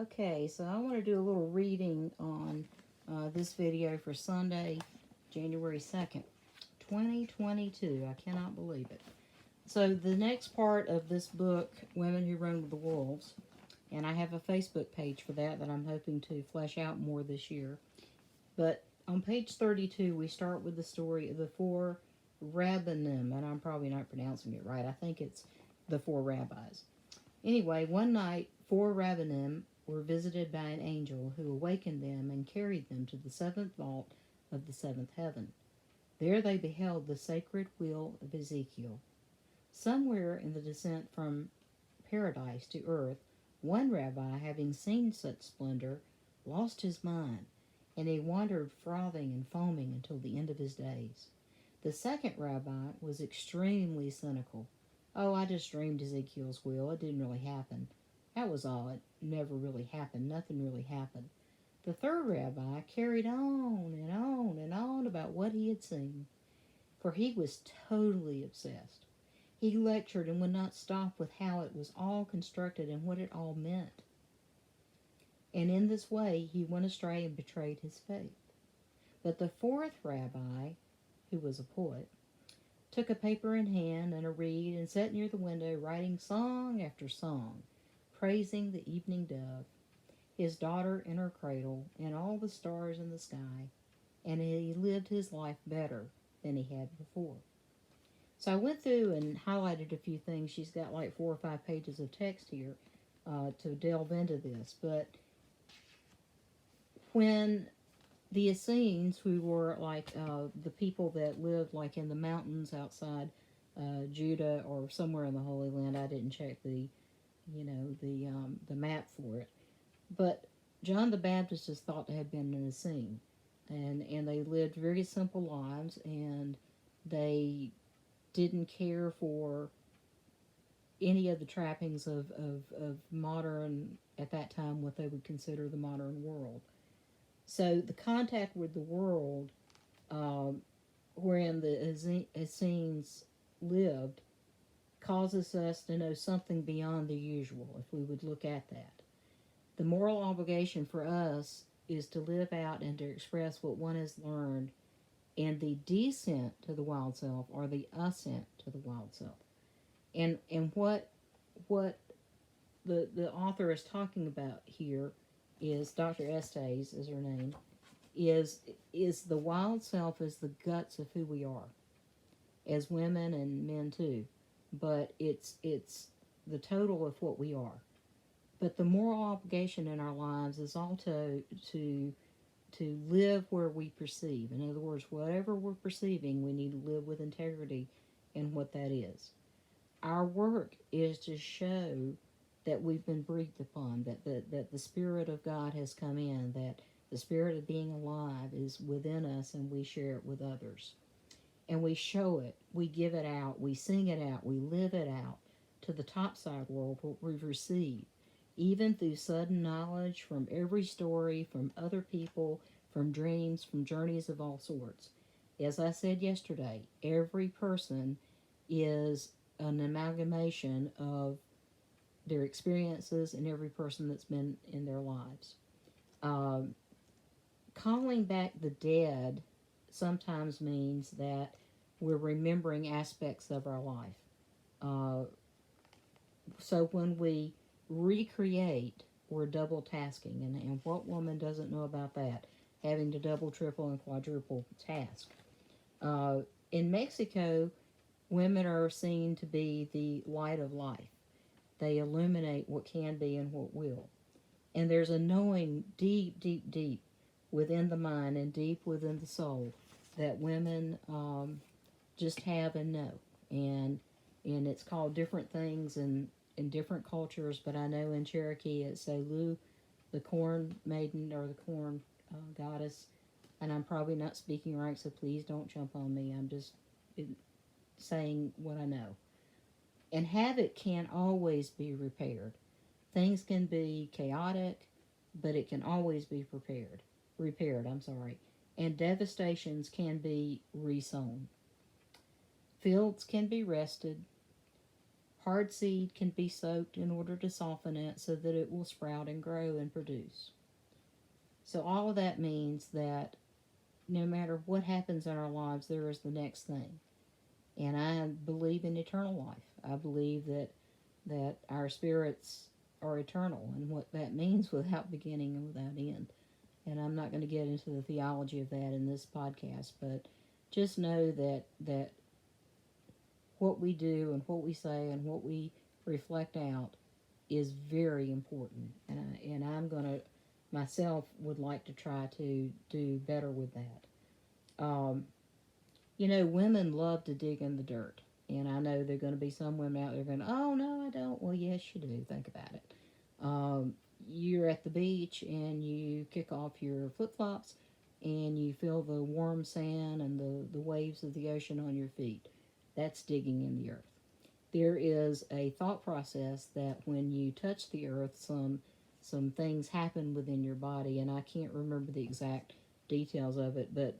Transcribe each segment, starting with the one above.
Okay, so I want to do a little reading on this video for Sunday, January 2nd, 2022. I cannot believe it. So, the next part of this book, Women Who Run with the Wolves, and I have a Facebook page for that I'm hoping to flesh out more this year. But on page 32, we start with the story of the four Rabbinim, and I'm probably not pronouncing it right. I think it's the four rabbis. Anyway, one night, four Rabbinim were visited by an angel who awakened them and carried them to the seventh vault of the seventh heaven. There they beheld the sacred wheel of Ezekiel. Somewhere in the descent from paradise to earth, one rabbi, having seen such splendor, lost his mind, and he wandered frothing and foaming until the end of his days. The second rabbi was extremely cynical. Oh, I just dreamed Ezekiel's wheel. It didn't really happen. That was all. It never really happened. Nothing really happened. The third rabbi carried on and on and on about what he had seen, for he was totally obsessed. He lectured and would not stop with how it was all constructed and what it all meant. And in this way, he went astray and betrayed his faith. But the fourth rabbi, who was a poet, took a paper in hand and a reed and sat near the window writing song after song, praising the evening dove, his daughter in her cradle, and all the stars in the sky, and he lived his life better than he had before. So I went through and highlighted a few things. She's got like 4 or 5 pages of text here to delve into this. But when the Essenes, who were like the people that lived like in the mountains outside Judah or somewhere in the Holy Land, I didn't check the map for it. But John the Baptist is thought to have been an Essene, and they lived very simple lives, and they didn't care for any of the trappings of modern, at that time, what they would consider the modern world. So the contact with the world, wherein the Essenes lived, causes us to know something beyond the usual, if we would look at that. The moral obligation for us is to live out and to express what one has learned, and the descent to the wild self or the ascent to the wild self. And what the author is talking about here is, Dr. Estes is her name, is the wild self is the guts of who we are, as women and men too. But it's the total of what we are. But the moral obligation in our lives is also to live where we perceive. In other words, whatever we're perceiving, we need to live with integrity in what that is. Our work is to show that we've been breathed upon, that the Spirit of God has come in, that the Spirit of being alive is within us, and we share it with others. And we show it, we give it out, we sing it out, we live it out to the topside world, what we've received, even through sudden knowledge from every story, from other people, from dreams, from journeys of all sorts. As I said yesterday, every person is an amalgamation of their experiences and every person that's been in their lives. Calling back the dead sometimes means that we're remembering aspects of our life. So when we recreate, we're double tasking. And what woman doesn't know about that? Having to double, triple, and quadruple task. In Mexico, women are seen to be the light of life. They illuminate what can be and what will. And there's a knowing deep, deep, deep within the mind and deep within the soul that women just have and know. And it's called different things in different cultures, but I know in Cherokee it's Selu, the corn maiden or the corn goddess. And I'm probably not speaking right, so please don't jump on me. I'm just saying what I know. And habit can't always be repaired. Things can be chaotic, but it can always be repaired, and devastations can be resown. Fields can be rested, Hard seed can be soaked in order to soften it so that it will sprout and grow and produce. So all of that means that no matter what happens in our lives, there is the next thing. And I believe in eternal life. I believe that our spirits are eternal, and what that means without beginning and without end. And I'm not going to get into the theology of that in this podcast, but just know that what we do and what we say and what we reflect out is very important. And I'm going to, myself, would like to try to do better with that. Women love to dig in the dirt. And I know there are going to be some women out there going, oh, no, I don't. Well, yes, you do. Think about it. You're at the beach and you kick off your flip-flops and you feel the warm sand and the waves of the ocean on your feet. That's digging in the earth. There is a thought process that when you touch the earth, some things happen within your body, and I can't remember the exact details of it, but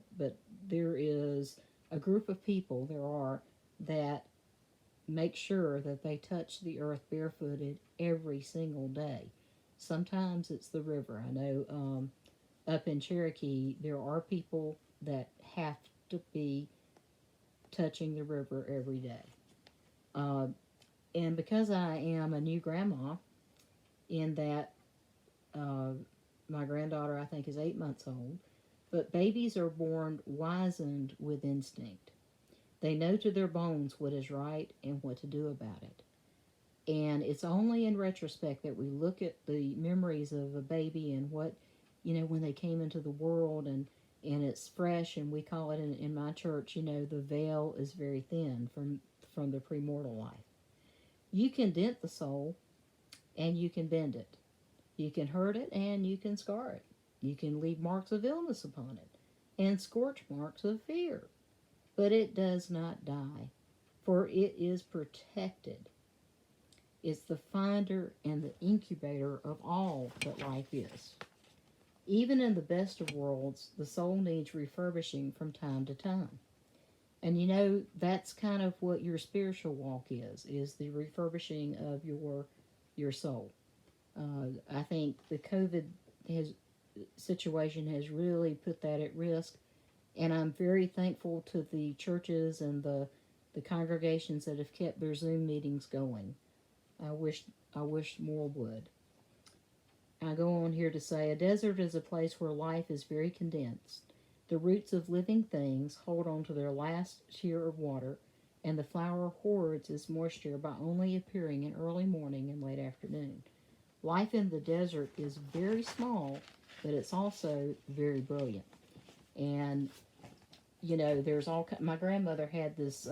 there is a group of people, that make sure that they touch the earth barefooted every single day. Sometimes it's the river. I know up in Cherokee, there are people that have to be touching the river every day. Uh, and because I am a new grandma, in that my granddaughter, I think, is 8 months old, but babies are born wizened with instinct. They know to their bones what is right and what to do about it. And it's only in retrospect that we look at the memories of a baby and what, when they came into the world, and it's fresh, and we call it in my church, the veil is very thin from the premortal life. You can dent the soul and you can bend it. You can hurt it and you can scar it. You can leave marks of illness upon it and scorch marks of fear. But it does not die, for it is protected. It's the finder and the incubator of all that life is. Even in the best of worlds, the soul needs refurbishing from time to time. And that's kind of what your spiritual walk is the refurbishing of your soul. I think the COVID situation has really put that at risk, and I'm very thankful to the churches and the congregations that have kept their Zoom meetings going. I wish more would. I go on here to say, a desert is a place where life is very condensed. The roots of living things hold on to their last tear of water, and the flower hoards its moisture by only appearing in early morning and late afternoon. Life in the desert is very small, but it's also very brilliant. And there's my grandmother had this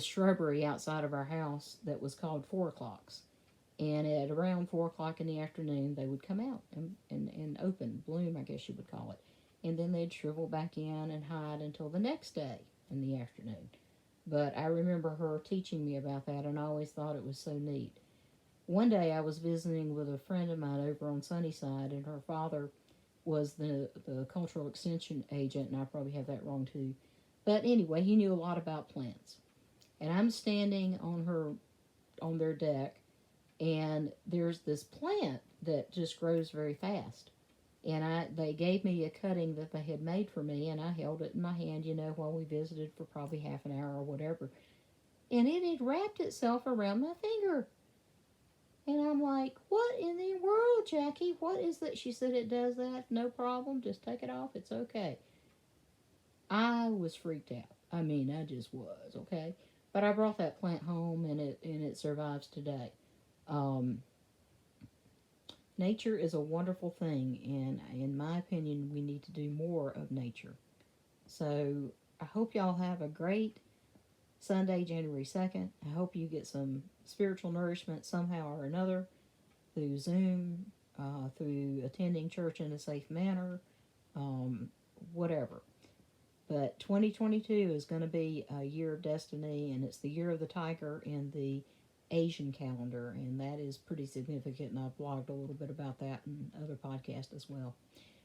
shrubbery outside of our house that was called 4 o'clocks. And at around 4 o'clock in the afternoon, they would come out and open, bloom, I guess you would call it. And then they'd shrivel back in and hide until the next day in the afternoon. But I remember her teaching me about that, and I always thought it was so neat. One day I was visiting with a friend of mine over on Sunnyside, and her father was the cultural extension agent, and I probably have that wrong too. But anyway, he knew a lot about plants. And I'm standing on their deck, and there's this plant that just grows very fast. And they gave me a cutting that they had made for me, and I held it in my hand, while we visited for probably half an hour or whatever. And it had wrapped itself around my finger. And I'm like, what in the world, Jackie? What is that? She said, it does that. No problem. Just take it off. It's okay. I was freaked out. I mean, I just was, okay? But I brought that plant home, and it survives today. Nature is a wonderful thing, and in my opinion, we need to do more of nature. So I hope y'all have a great Sunday, January 2nd. I hope you get some spiritual nourishment somehow or another through Zoom, through attending church in a safe manner, whatever. But 2022 is going to be a year of destiny, and it's the year of the tiger in the Asian calendar, and that is pretty significant, and I've blogged a little bit about that in other podcasts as well.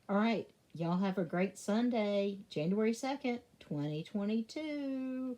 All right, y'all have a great Sunday, January 2nd, 2022.